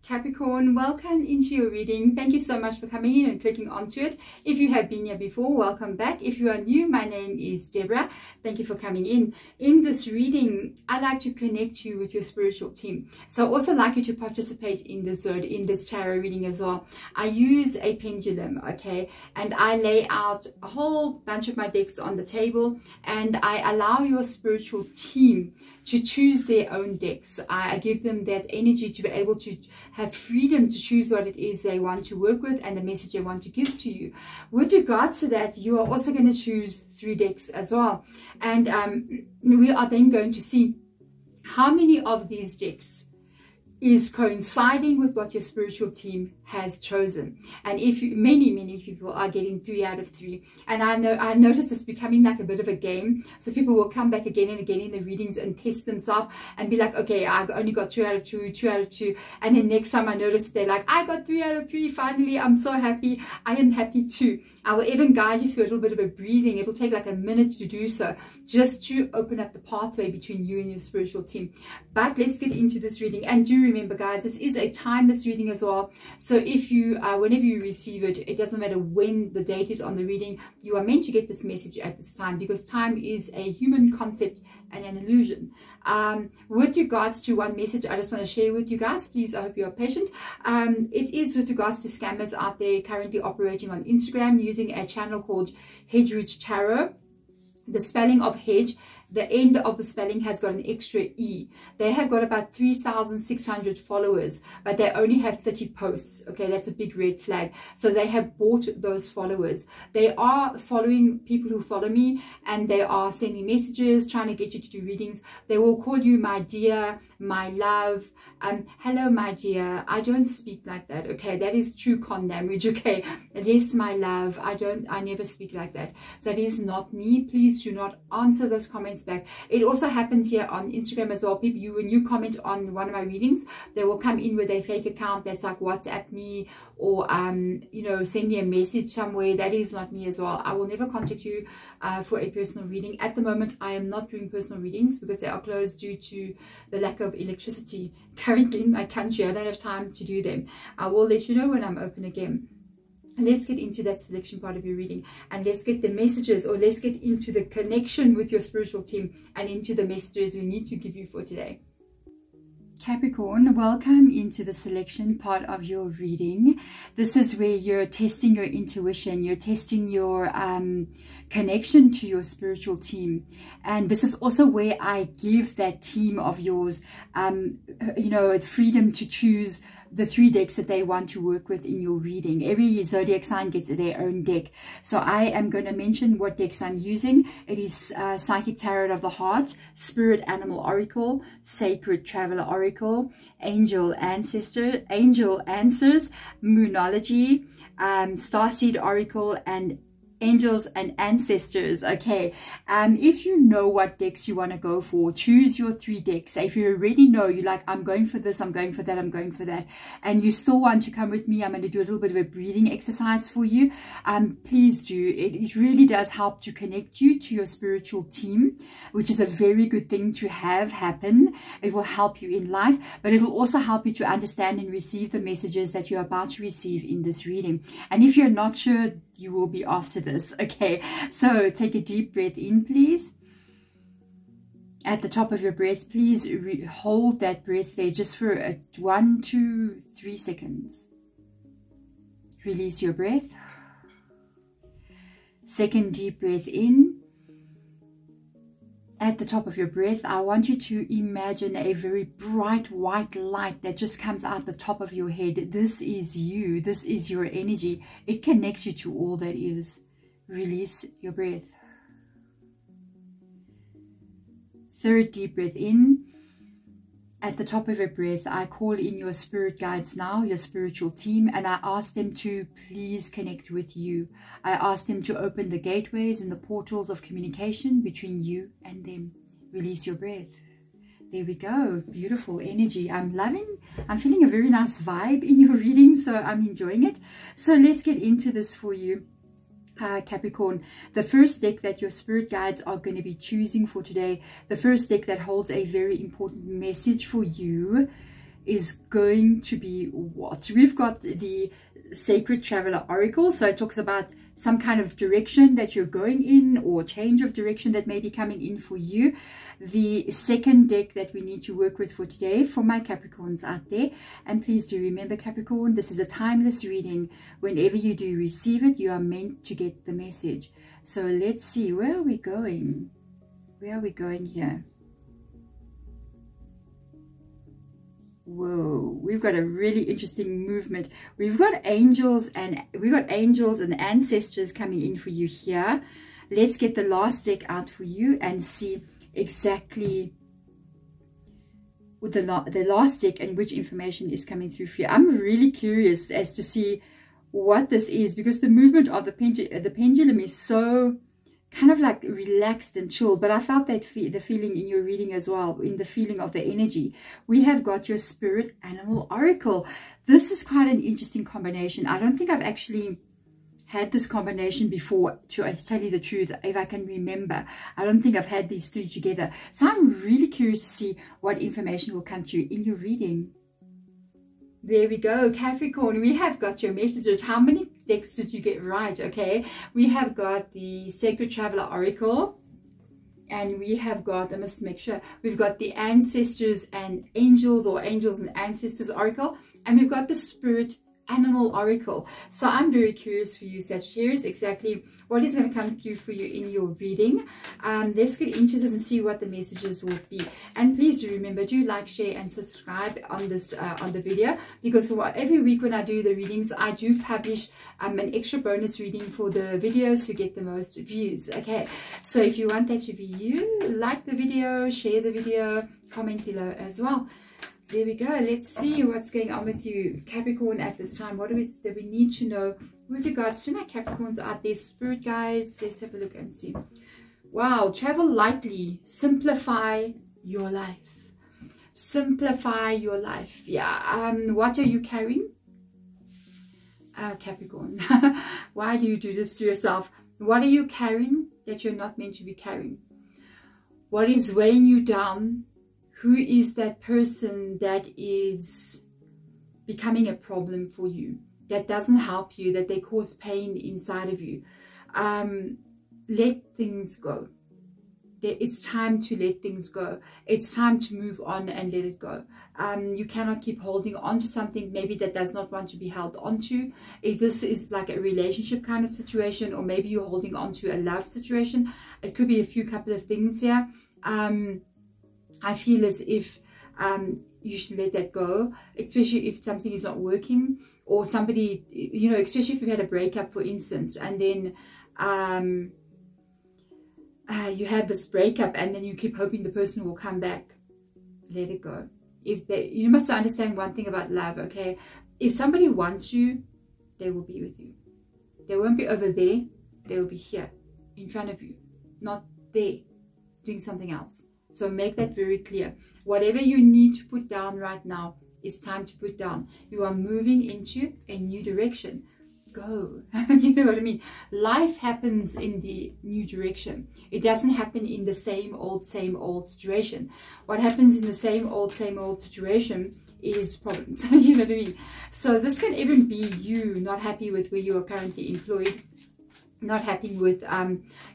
Capricorn, welcome into your reading. Thank you so much for coming in and clicking onto it. If you have been here before, welcome back. If you are new, my name is Deborah. Thank you for coming in. In this reading, I like to connect you with your spiritual team. So I also like you to participate in this tarot reading as well. I use a pendulum, okay, and I lay out a whole bunch of my decks on the table, and I allow your spiritual team to choose their own decks. I give them that energy to be able to have freedom to choose what it is they want to work with and the message they want to give to you. With regards to that, you are also going to choose 3 decks as well. And we are then going to see how many of these decks is coinciding with what your spiritual team has chosen. And if you, many people are getting 3 out of 3, and I noticed this becoming like a bit of a game. So people will come back again and again in the readings and test themselves and be like, okay, I only got 2 out of 2, 2 out of 2, and then next time I notice they're like, I got 3 out of 3, finally, I'm so happy. I am happy too. I will even guide you through a little bit of a breathing. It'll take like a minute to do so, just to open up the pathway between you and your spiritual team. But let's get into this reading. And do remember, guys, this is a timeless reading as well. So if you whenever you receive it, it doesn't matter when the date is on the reading, you are meant to get this message at this time, because time is a human concept and an illusion. With regards to one message I just want to share with you guys, please, I hope you are patient. It is with regards to scammers out there currently operating on Instagram using a channel called Hedgeridge Tarot. The spelling of hedge, the end of the spelling has got an extra E. They have got about 3,600 followers, but they only have 30 posts. Okay, that's a big red flag. So they have bought those followers. They are following people who follow me, and they are sending messages, trying to get you to do readings. They will call you my dear, my love, hello my dear. I don't speak like that, okay? That is true con language, okay? Yes, my love, I never speak like that. That is not me. Please do not answer those comments back. It also happens here on Instagram as well. People, when you comment on one of my readings, they will come in with a fake account that's like WhatsApp me, or you know, send me a message somewhere. That is not me as well. I will never contact you for a personal reading. At the moment, I am not doing personal readings because they are closed due to the lack of electricity currently in my country. I don't have time to do them. I will let you know when I'm open again. Let's get into that selection part of your reading, and let's get the messages, or let's get into the connection with your spiritual team and into the messages we need to give you for today. Capricorn, welcome into the selection part of your reading. This is where you're testing your intuition, you're testing your connection to your spiritual team. And this is also where I give that team of yours, you know, freedom to choose the 3 decks that they want to work with in your reading. Every zodiac sign gets their own deck. So I am going to mention what decks I'm using. It is Psychic Tarot of the Heart, Spirit Animal Oracle, Sacred Traveler Oracle, Angel Answers, Moonology, Starseed Oracle, and Angels and Ancestors. Okay, if you know what decks you want to go for, choose your 3 decks. If you already know, you're like, I'm going for this, I'm going for that, I'm going for that, and you still want to come with me, I'm going to do a little bit of a breathing exercise for you. Please do. It really does help to connect you to your spiritual team, which is a very good thing to have happen. It will help you in life, but it will also help you to understand and receive the messages that you're about to receive in this reading. And if you're not sure, you will be after this. Okay, so take a deep breath in, please. At the top of your breath, please hold that breath there just for 1, 2, 3 seconds. Release your breath. Second deep breath in. At the top of your breath, I want you to imagine a very bright white light that just comes out the top of your head. This is you. This is your energy. It connects you to all that is. Release your breath. Third deep breath in. At the top of your breath, I call in your spirit guides now, your spiritual team, and I ask them to please connect with you. I ask them to open the gateways and the portals of communication between you and them. Release your breath. There we go. Beautiful energy. I'm feeling a very nice vibe in your reading, so I'm enjoying it. So let's get into this for you. Capricorn, the first deck that your spirit guides are going to be choosing for today, the first deck that holds a very important message for you, is going to be what? We've got the Sacred Traveler Oracle. So it talks about some kind of direction that you're going in, or change of direction that may be coming in for you. The second deck that we need to work with for today, for my Capricorns out there. And please do remember, Capricorn, this is a timeless reading. Whenever you do receive it, you are meant to get the message. So let's see, where are we going? Where are we going here? Whoa, we've got a really interesting movement. We've got angels and ancestors coming in for you here. Let's get the last deck out for you and see exactly with the last deck and which information is coming through for you. I'm really curious as to see what this is, because the movement of the pendulum is so kind of like relaxed and chilled, but I felt that the feeling in your reading as well, in the feeling of the energy. We have got your Spirit Animal Oracle. This is quite an interesting combination. I don't think I've actually had this combination before, to tell you the truth, if I can remember. I don't think I've had these three together. So I'm really curious to see what information will come through in your reading. There we go, Capricorn. We have got your messages. How many decks did you get right? Okay, we have got the Sacred Traveler Oracle, and we have got, I must make sure, we've got the Ancestors and Angels, or Angels and Ancestors Oracle, and we've got the Spirit Animal Oracle. So I'm very curious for you, Sagittarius, exactly what is going to come through for you in your reading. Let's get into this and see what the messages will be. And please do remember, do like, share and subscribe on this on the video, because every week when I do the readings, I do publish an extra bonus reading for the videos who get the most views. Okay, so if you want that to be you, like the video, share the video, comment below as well. There we go. Let's see what's going on with you, Capricorn, at this time. What is it that we need to know with regards to my Capricorns out there? Spirit guides. Let's have a look and see. Wow. Travel lightly. Simplify your life. Simplify your life. Yeah. What are you carrying? Capricorn. Why do you do this to yourself? What are you carrying that you're not meant to be carrying? What is weighing you down? Who is that person that is becoming a problem for you, that doesn't help you, that they cause pain inside of you? Let things go. It's time to let things go. It's time to move on and let it go. You cannot keep holding on to something maybe that does not want to be held on to. If this is like a relationship kind of situation, or maybe you're holding on to a love situation, it could be a couple of things here. I feel as if you should let that go, especially if something is not working, or somebody, you know, especially if you had a breakup, for instance, and then you had this breakup and then you keep hoping the person will come back. Let it go. You must understand one thing about love, okay? If somebody wants you, they will be with you. They won't be over there. They will be here in front of you, not there doing something else. So make that very clear. Whatever you need to put down right now, it's time to put down. You are moving into a new direction. Go. You know what I mean? Life happens in the new direction. It doesn't happen in the same old situation. What happens in the same old situation is problems. You know what I mean? So this can even be you not happy with where you are currently employed, not happy with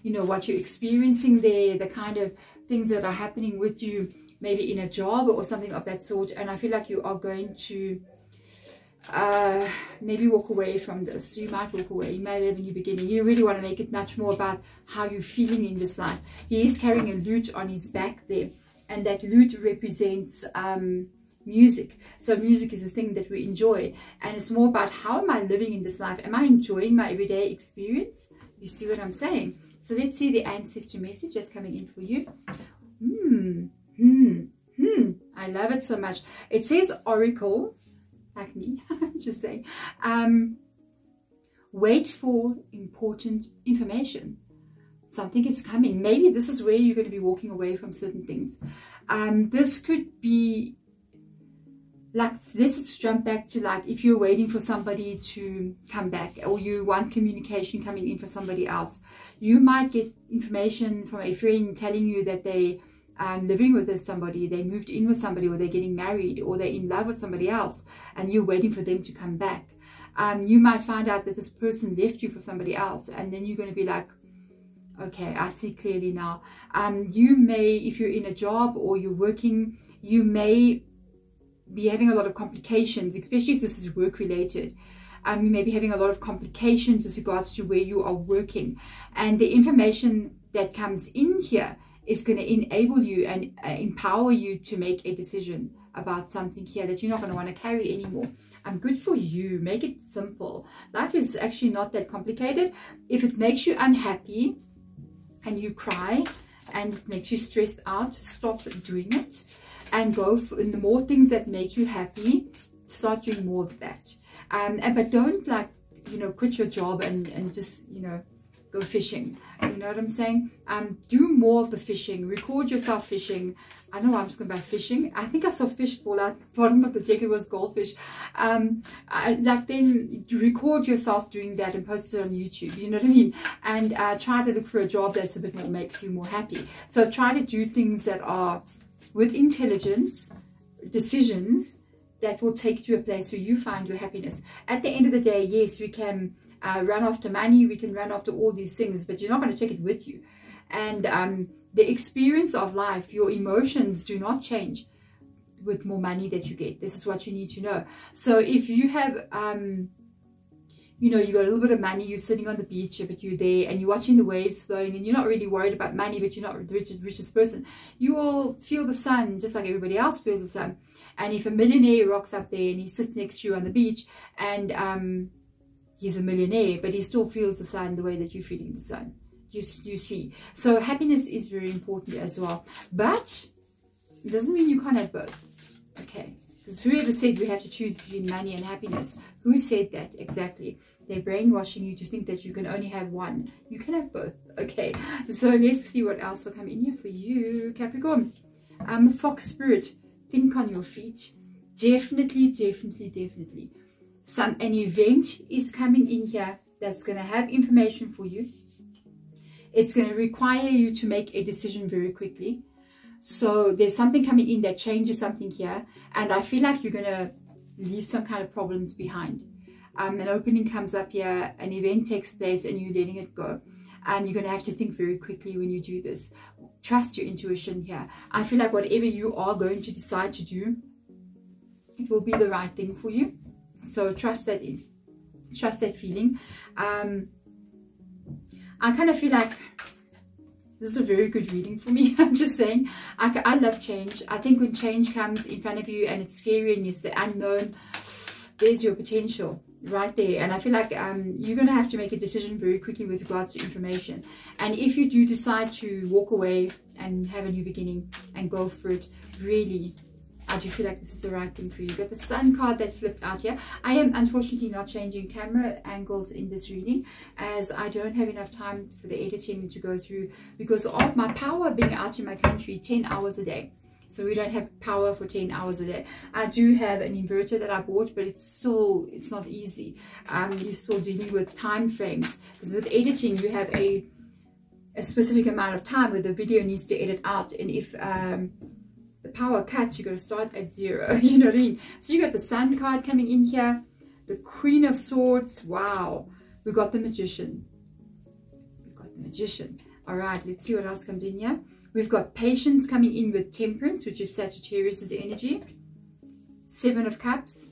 you know, what you're experiencing there, the kind of things that are happening with you, maybe in a job or something of that sort. And I feel like you are going to maybe walk away from this. You might walk away. You might have a new beginning. You really want to make it much more about how you're feeling in this life. He is carrying a lute on his back there, and that lute represents music. So music is a thing that we enjoy, and it's more about, how am I living in this life? Am I enjoying my everyday experience? You see what I'm saying? So let's see the ancestor message that's coming in for you. I love it so much. It says oracle, like me, just saying. Wait for important information. Something is coming. Maybe this is where you're going to be walking away from certain things. This could be like, let's jump back to, like, if you're waiting for somebody to come back, or you want communication coming in for somebody else, you might get information from a friend telling you that they living with somebody, they moved in with somebody, or they're getting married, or they're in love with somebody else, and you're waiting for them to come back. You might find out that this person left you for somebody else, and then you're going to be like, okay, I see clearly now. You may, if you're in a job or you're working, you may be having a lot of complications, especially if this is work related. You may be having a lot of complications with regards to where you are working, and the information that comes in here is going to enable you and empower you to make a decision about something here that you're not going to want to carry anymore. Good for you. Make it simple. Life is actually not that complicated. If it makes you unhappy and you cry and it makes you stressed out, stop doing it and go for the more things that make you happy. Start doing more of that. But don't, like, you know, quit your job and just, you know, go fishing. You know what I'm saying? Do more of the fishing. Record yourself fishing. I know I'm talking about fishing. I think I saw fish fall out the bottom of the deck. It was goldfish. Like, then record yourself doing that and post it on YouTube. You know what I mean? And try to look for a job that's a bit more, makes you more happy. So try to do things that are with intelligence, decisions that will take you to a place where you find your happiness. At the end of the day, yes, we can run after money, we can run after all these things, but you're not going to take it with you. And the experience of life, your emotions do not change with more money that you get. This is what you need to know. So if you have, you know, you got a little bit of money, you're sitting on the beach, but you're there and you're watching the waves flowing and you're not really worried about money, but you're not the richest person, you will feel the sun just like everybody else feels the sun. And if a millionaire rocks up there and he sits next to you on the beach and he's a millionaire, but he still feels the sun the way that you're feeling the sun. You see. So happiness is very important as well. But it doesn't mean you can't have both. Okay. Because whoever said we have to choose between money and happiness? Who said that exactly? They're brainwashing you to think that you can only have one. You can have both. Okay. So let's see what else will come in here for you, Capricorn. Fox spirit. Think on your feet. Definitely, definitely, definitely. An event is coming in here that's going to have information for you. It's going to require you to make a decision very quickly. So there's something coming in that changes something here. And I feel like you're going to leave some kind of problems behind. An opening comes up here, an event takes place and you're letting it go. And you're going to have to think very quickly when you do this. Trust your intuition here. I feel like whatever you are going to decide to do, it will be the right thing for you. So trust that in. Trust that feeling. I kind of feel like this is a very good reading for me. I'm just saying. I love change. I think when change comes in front of you and it's scary and it's the unknown, there's your potential right there. And I feel like you're going to have to make a decision very quickly with regards to information. And if you do decide to walk away and have a new beginning and go for it, really, I do feel like this is the right thing for you. Got the Sun card that flipped out here. I am unfortunately not changing camera angles in this reading, as I don't have enough time for the editing to go through because of my power being out in my country 10 hours a day. So we don't have power for 10 hours a day. I do have an inverter that I bought, but it's not easy. You're still dealing with time frames. Because with editing, you have a specific amount of time where the video needs to edit out. And if the power cuts, you got to start at 0. You know what I mean? So you got the Sun card coming in here. The Queen of Swords. Wow. We've got the Magician. We've got the Magician. All right, let's see what else comes in here. We've got Patience coming in with Temperance, which is Sagittarius's energy. 7 of Cups.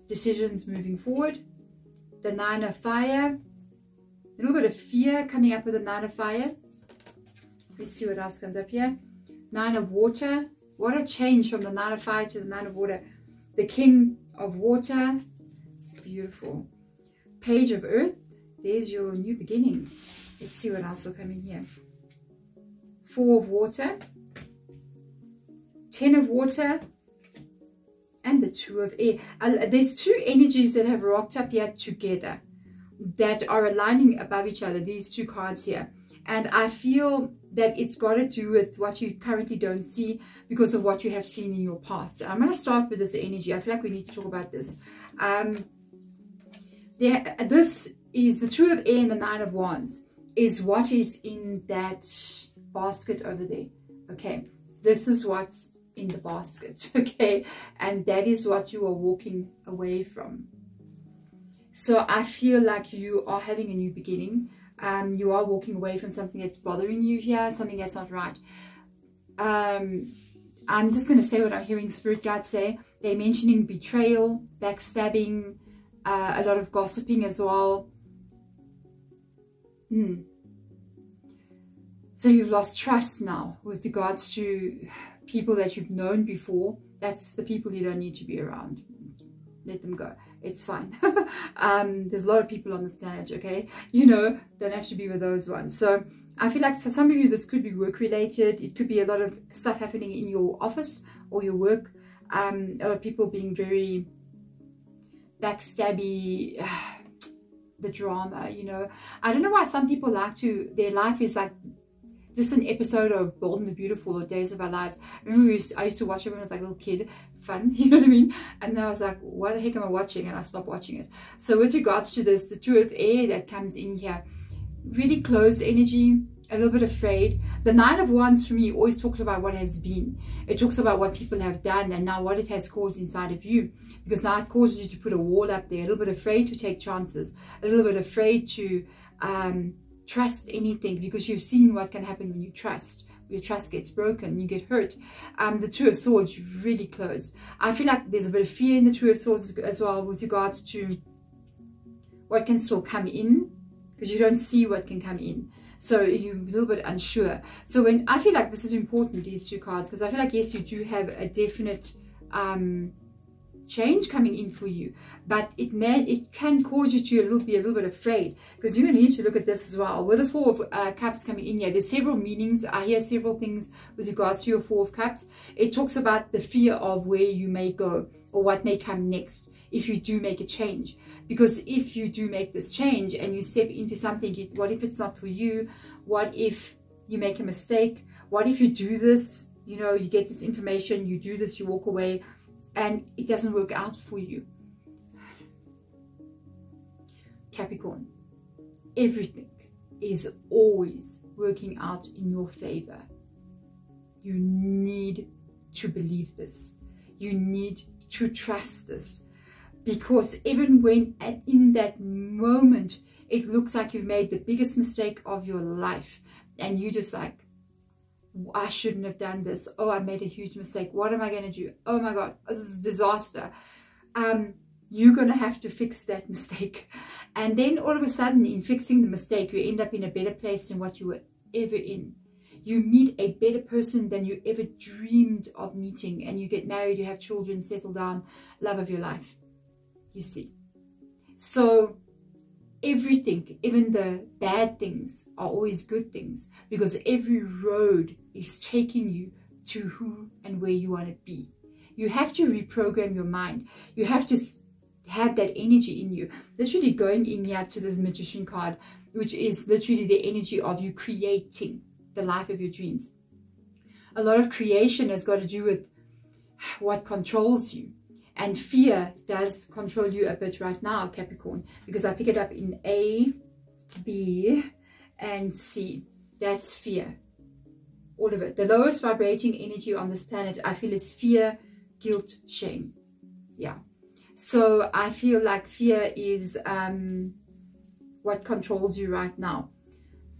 Decisions moving forward. The 9 of Fire. A little bit of fear coming up with the 9 of Fire. Let's see what else comes up here. 9 of Water. What a change from the 9 of Fire to the 9 of Water. The King of Water. It's beautiful. Page of Earth. There's your new beginning. Let's see what else will come in here. 4 of Water. 10 of Water. And the 2 of Air. There's 2 energies that have rocked up here together that are aligning above each other. These 2 cards here. And I feel that it's got to do with what you currently don't see because of what you have seen in your past. I'm going to start with this energy. I feel like we need to talk about this. This is the 2 of Air and the 9 of Wands is what is in that basket over there. Okay. this is what's in the basket, okay? And that is what you are walking away from. So I feel like you are having a new beginning. You are walking away from something that's bothering you here, something that's not right. I'm just going to say what I'm hearing Spirit guides say. They're mentioning betrayal, backstabbing, a lot of gossiping as well. So you've lost trust now with regards to people that you've known before. That's the people you don't need to be around. Let them go. It's fine. There's a lot of people on this planet, okay? You know, don't have to be with those ones. So I feel like, so some of you, this could be work related. It could be a lot of stuff happening in your office or your work. A lot of people being very backstabby, the drama, you know. I don't know why some people like to, their life is like just an episode of Bold and the Beautiful or Days of Our Lives. I remember I used to watch it when I was like a little kid, fun, you know what I mean? And then I was like, what the heck am I watching? And I stopped watching it. So with regards to this, the Two of Air that comes in here, really closed energy, a little bit afraid. The Nine of Wands for me always talks about what has been. It talks about what people have done and now what it has caused inside of you. Because now it causes you to put a wall up there, a little bit afraid to take chances, a little bit afraid to trust anything, because you've seen what can happen when you trust. Your trust gets broken, you get hurt. The Two of Swords, really close. I feel like there's a bit of fear in the Two of Swords as well with regards to what can still come in, because you don't see what can come in. So you're a little bit unsure. So when I feel like this is important, these two cards, because I feel like, yes, you do have a definite change coming in for you, but it can cause you to be a little bit afraid, because you're going to need to look at this as well. With the Four of Cups coming in here, there's several meanings. I hear several things with regards to your Four of Cups. It talks about the fear of where you may go or what may come next if you do make a change. Because if you do make this change and you step into something, what if it's not for you? What if you make a mistake? What if you do this, you know, you get this information, you do this, you walk away, and it doesn't work out for you? Capricorn, everything is always working out in your favor. You need to believe this. You need to trust this. Because even when in that moment, it looks like you've made the biggest mistake of your life, and you just like, I shouldn't have done this. Oh, I made a huge mistake. What am I going to do? Oh my God, this is a disaster. You're going to have to fix that mistake. And then all of a sudden, in fixing the mistake, you end up in a better place than what you were ever in. You meet a better person than you ever dreamed of meeting, and you get married, you have children, settle down, love of your life. You see. So everything, even the bad things, are always good things, because every road is taking you to who and where you want to be. You have to reprogram your mind. You have to have that energy in you. Literally going in here to this Magician card, which is literally the energy of you creating the life of your dreams. A lot of creation has got to do with what controls you. And fear does control you a bit right now, Capricorn, because I pick it up in A, B, and C. That's fear. All of it. The lowest vibrating energy on this planet, I feel, is fear, guilt, shame. Yeah. So I feel like fear is what controls you right now.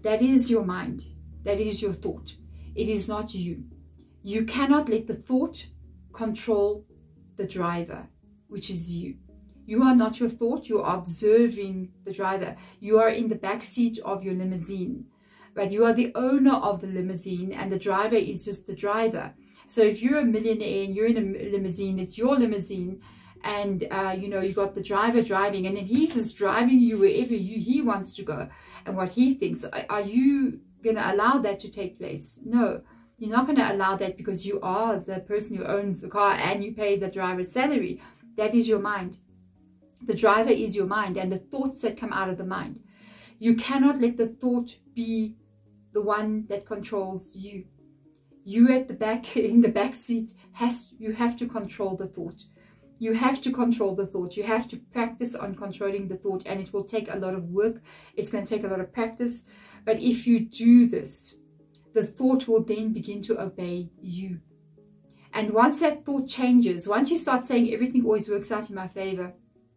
That is your mind. That is your thought. It is not you. You cannot let the thought control the driver, which is you. You are not your thought. You are observing the driver. You are in the back seat of your limousine, but you are the owner of the limousine, and the driver is just the driver. So if you're a millionaire and you're in a limousine, it's your limousine, and you know, you got the driver driving, and then he's just driving you wherever he wants to go and what he thinks. Are you going to allow that to take place? No. You're not going to allow that, because you are the person who owns the car and you pay the driver's salary. That is your mind. The driver is your mind and the thoughts that come out of the mind. You cannot let the thought be the one that controls you. You at the back, in the back seat, you have to control the thought. You have to control the thought. You have to practice on controlling the thought, and it will take a lot of work. It's going to take a lot of practice. But if you do this, the thought will then begin to obey you. And once that thought changes, once you start saying everything always works out in my favor,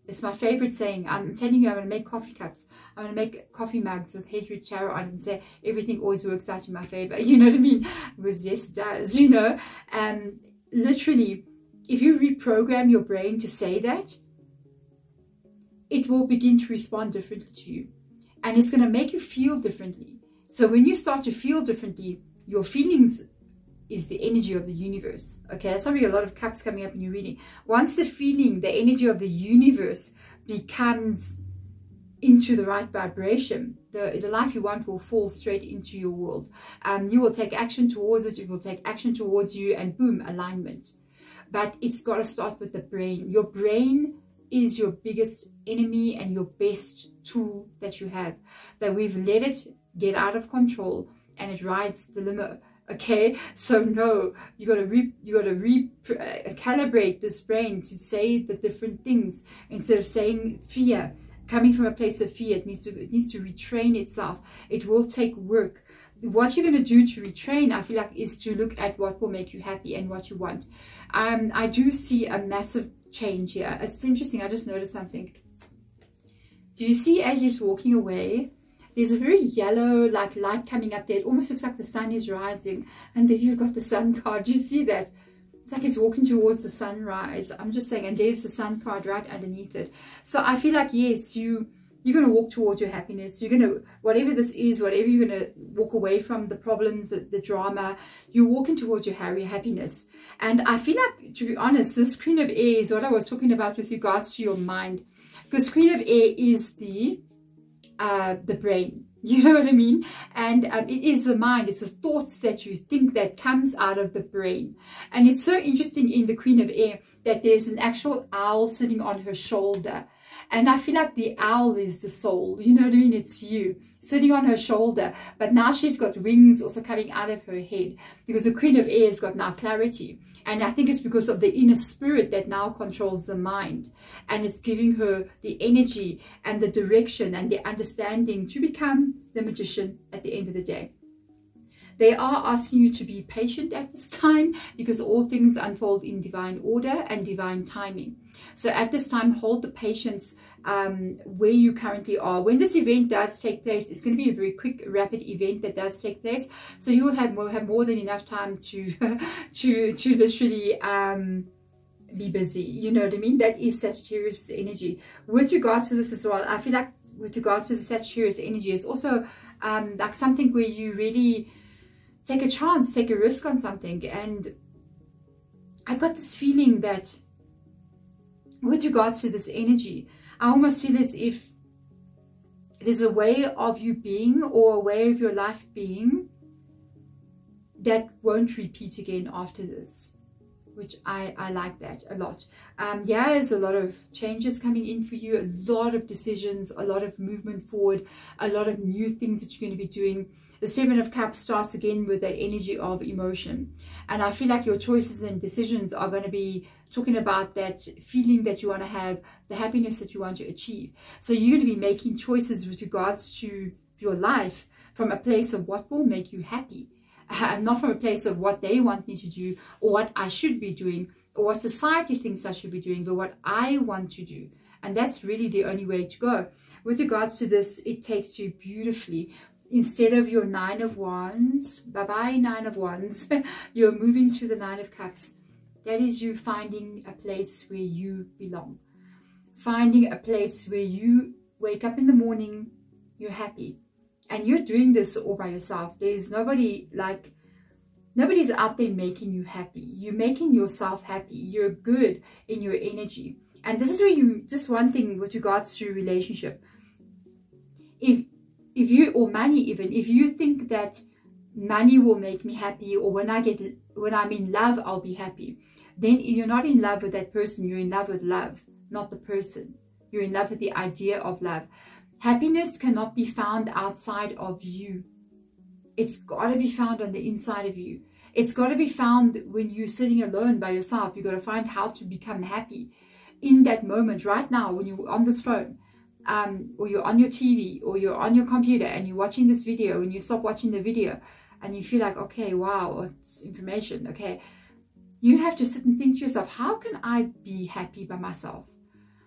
it's my favorite saying. I'm telling you, I'm going to make coffee cups. I'm going to make coffee mugs with Hedgeroot Tarot on it and say everything always works out in my favor. You know what I mean? Because yes, it does, you know. And literally, if you reprogram your brain to say that, it will begin to respond differently to you. And it's going to make you feel differently. So when you start to feel differently, your feelings is the energy of the universe. Okay, that's probably a lot of cups coming up in your reading. Once the feeling, the energy of the universe becomes into the right vibration, the life you want will fall straight into your world. You will take action towards it, it will take action towards you, and boom, alignment. But it's got to start with the brain. Your brain is your biggest enemy and your best tool that you have. That we've let it get out of control and it rides the limo. Okay, so no, you got to calibrate this brain to say the different things instead of saying fear. Coming from a place of fear, it needs to retrain itself. It will take work. What you're going to do to retrain, I feel like, is to look at what will make you happy and what you want. I do see a massive change here. It's interesting. I just noticed something. Do you see as he's walking away? There's a very yellow like light coming up there. It almost looks like the sun is rising. And then you've got the sun card. Do you see that? It's like he's walking towards the sunrise. I'm just saying, and there's the sun card right underneath it. So I feel like, yes, you're going to walk towards your happiness. You're going to, whatever this is, whatever you're going to walk away from, the problems, the drama, you're walking towards your happiness. And I feel like, to be honest, this Queen of Air is what I was talking about with regards to your mind. Because Queen of Air is the brain, you know what I mean? And it is the mind. It's the thoughts that you think that comes out of the brain. And it's so interesting in the Queen of Air that there's an actual owl sitting on her shoulder. And I feel like the owl is the soul, you know what I mean? It's you sitting on her shoulder, but now she's got wings also coming out of her head, because the Queen of Air has got now clarity. And I think it's because of the inner spirit that now controls the mind, and it's giving her the energy and the direction and the understanding to become the magician at the end of the day. They are asking you to be patient at this time, because all things unfold in divine order and divine timing. So at this time, hold the patience where you currently are. When this event does take place, it's going to be a very quick, rapid event that does take place. So you will have more than enough time to to literally be busy. You know what I mean? That is Sagittarius energy. With regards to this as well, I feel like with regards to the Sagittarius energy, it's also like something where you really take a chance, take a risk on something. And I got this feeling that with regards to this energy, I almost feel as if there's a way of you being, or a way of your life being, that won't repeat again after this, which I like that a lot. Yeah, there's a lot of changes coming in for you, a lot of decisions, a lot of movement forward, a lot of new things that you're going to be doing. The Seven of Cups starts again with that energy of emotion. And I feel like your choices and decisions are going to be talking about that feeling that you want to have, the happiness that you want to achieve. So you're going to be making choices with regards to your life from a place of what will make you happy. Not from a place of what they want me to do, or what I should be doing, or what society thinks I should be doing, but what I want to do. And that's really the only way to go. With regards to this, it takes you beautifully. Instead of your Nine of Wands, bye-bye Nine of Wands, you're moving to the Nine of Cups. That is you finding a place where you belong. Finding a place where you wake up in the morning, you're happy. And you're doing this all by yourself. There's nobody, like, nobody's out there making you happy. You're making yourself happy. You're good in your energy. And this is where you, just one thing with regards to relationship. If you, or money even, if you think that money will make me happy, or when I'm in love, I'll be happy, then you're not in love with that person. You're in love with love, not the person. You're in love with the idea of love. Happiness cannot be found outside of you. It's got to be found on the inside of you. It's got to be found when you're sitting alone by yourself. You've got to find how to become happy in that moment right now, when you're on this phone, or you're on your TV, or you're on your computer and you're watching this video, and you stop watching the video. and you feel like, okay, wow, it's information, okay, you have to sit and think to yourself, how can I be happy by myself?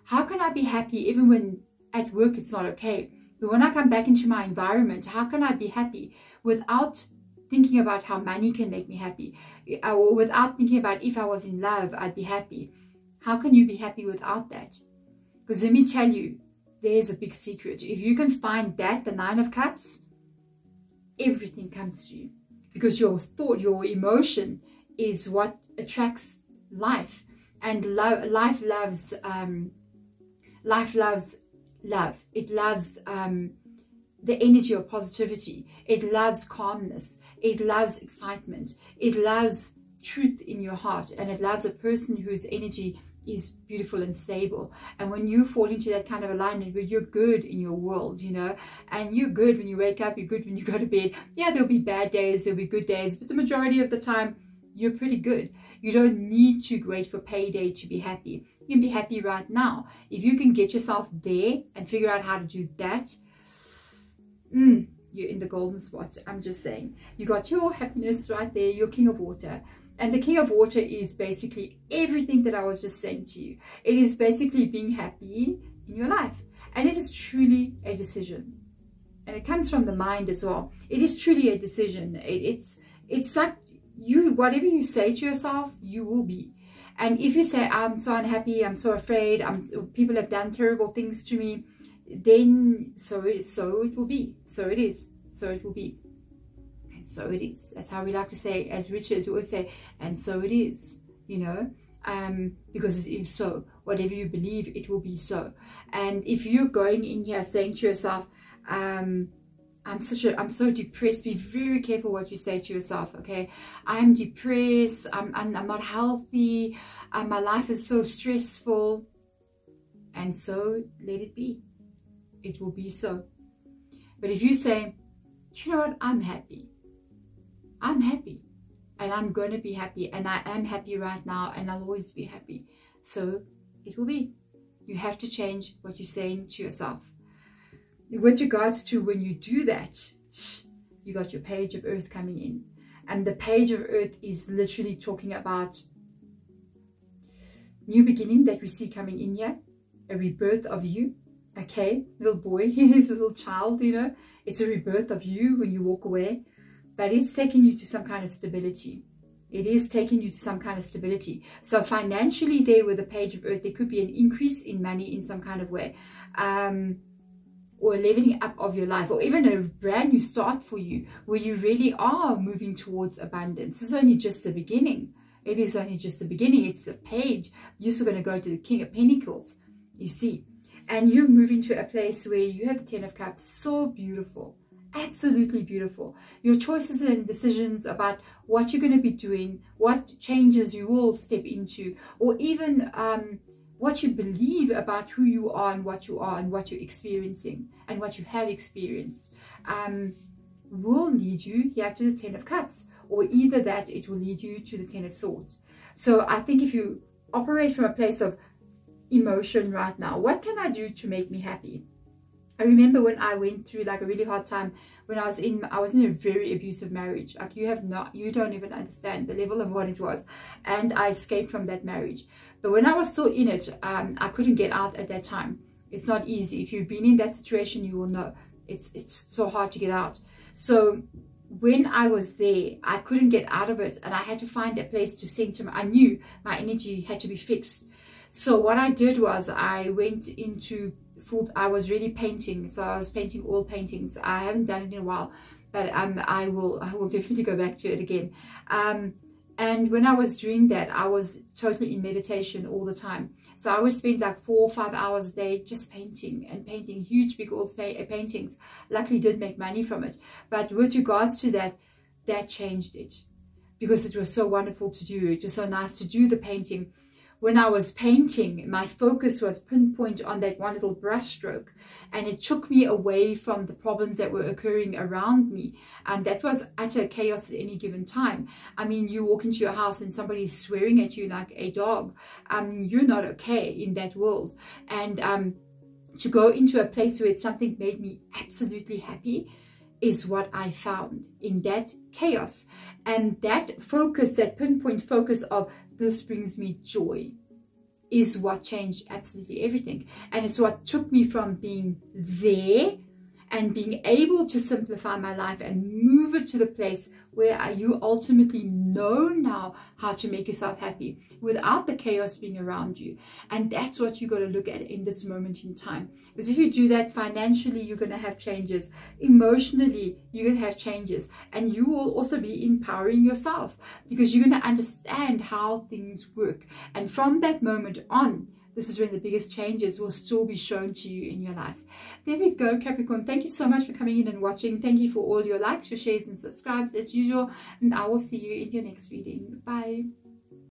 How can I be happy even when at work it's not okay? But when I come back into my environment, how can I be happy without thinking about how money can make me happy, or without thinking about if I was in love, I'd be happy? How can you be happy without that? Because let me tell you, there's a big secret. If you can find that, the Nine of Cups, everything comes to you. Because your thought, your emotion is what attracts life. And life loves love. It loves the energy of positivity. It loves calmness. It loves excitement. It loves truth in your heart. And it loves a person whose energy is beautiful and stable. And when you fall into that kind of alignment where you're good in your world, you know, and you're good when you wake up, you're good when you go to bed. Yeah, there'll be bad days, there'll be good days, but the majority of the time you're pretty good. You don't need to wait for payday to be happy. You can be happy right now. If you can get yourself there and figure out how to do that, you're in the golden spot. I'm just saying. You got your happiness right there, your King of Water. And the King of Water is basically everything that I was just saying to you. It is basically being happy in your life. And it is truly a decision. And it comes from the mind as well. It is truly a decision. It's like whatever you say to yourself, you will be. And if you say, I'm so unhappy, I'm so afraid, people have done terrible things to me, then so it will be. So it is. So it will be. And so it is. That's how we like to say, as Richard always say, and so it is, you know, because it is so. Whatever you believe, it will be so. And if you're going in here saying to yourself, I'm so depressed, be very careful what you say to yourself, okay? I'm depressed, I'm not healthy, my life is so stressful. And so let it be. It will be so. But if you say, you know what, I'm happy, and I'm going to be happy, and I am happy right now, and I'll always be happy, so it will be. You have to change what you're saying to yourself. With regards to when you do that, you got your Page of Earth coming in, and the Page of Earth is literally talking about new beginning that we see coming in here, a rebirth of you. Okay, little boy, he's a little child, you know, it's a rebirth of you when you walk away, but it's taking you to some kind of stability. It is taking you to some kind of stability. So financially there with the Page of Earth, there could be an increase in money in some kind of way, or a leveling up of your life, or even a brand new start for you, where you really are moving towards abundance. This is only just the beginning. It is only just the beginning. It's the page. You're still going to go to the King of Pentacles, you see. And you're moving to a place where you have the Ten of Cups. So beautiful. Absolutely beautiful. Your choices and decisions about what you're going to be doing, what changes you will step into, or even what you believe about who you are and what you're experiencing and what you have experienced, will lead you here to the Ten of Cups, or either that it will lead you to the Ten of Swords. So I think if you operate from a place of emotion right now, what can I do to make me happy? I remember when I went through like a really hard time when I was in a very abusive marriage. Like you don't even understand the level of what it was. And I escaped from that marriage. But when I was still in it, I couldn't get out at that time. It's not easy. If you've been in that situation, you will know. It's so hard to get out. So when I was there, I couldn't get out of it, and I had to find a place to center. I knew my energy had to be fixed. So what I did was I went into I was really painting. So I was painting oil paintings. I haven't done it in a while, but I will definitely go back to it again. And when I was doing that, I was totally in meditation all the time. So I would spend like 4 or 5 hours a day just painting and painting huge big oil paintings. Luckily did make money from it. But with regards to that changed it, because it was so wonderful to do. It was so nice to do the painting. When I was painting, my focus was pinpoint on that one little brush stroke, and it took me away from the problems that were occurring around me. And that was utter chaos at any given time. I mean, you walk into your house and somebody's swearing at you like a dog. You're not okay in that world. And to go into a place where something made me absolutely happy, is what I found in that chaos. And that focus, that pinpoint focus of this brings me joy, is what changed absolutely everything. And it's what took me from being there and being able to simplify my life and move it to the place where you ultimately know now how to make yourself happy without the chaos being around you. And that's what you got to look at in this moment in time. Because if you do that, financially, you're going to have changes. Emotionally, you're going to have changes. And you will also be empowering yourself because you're going to understand how things work. And from that moment on, this is when the biggest changes will still be shown to you in your life. There we go, Capricorn. Thank you so much for coming in and watching. Thank you for all your likes, your shares, and subscribes as usual. And I will see you in your next reading. Bye.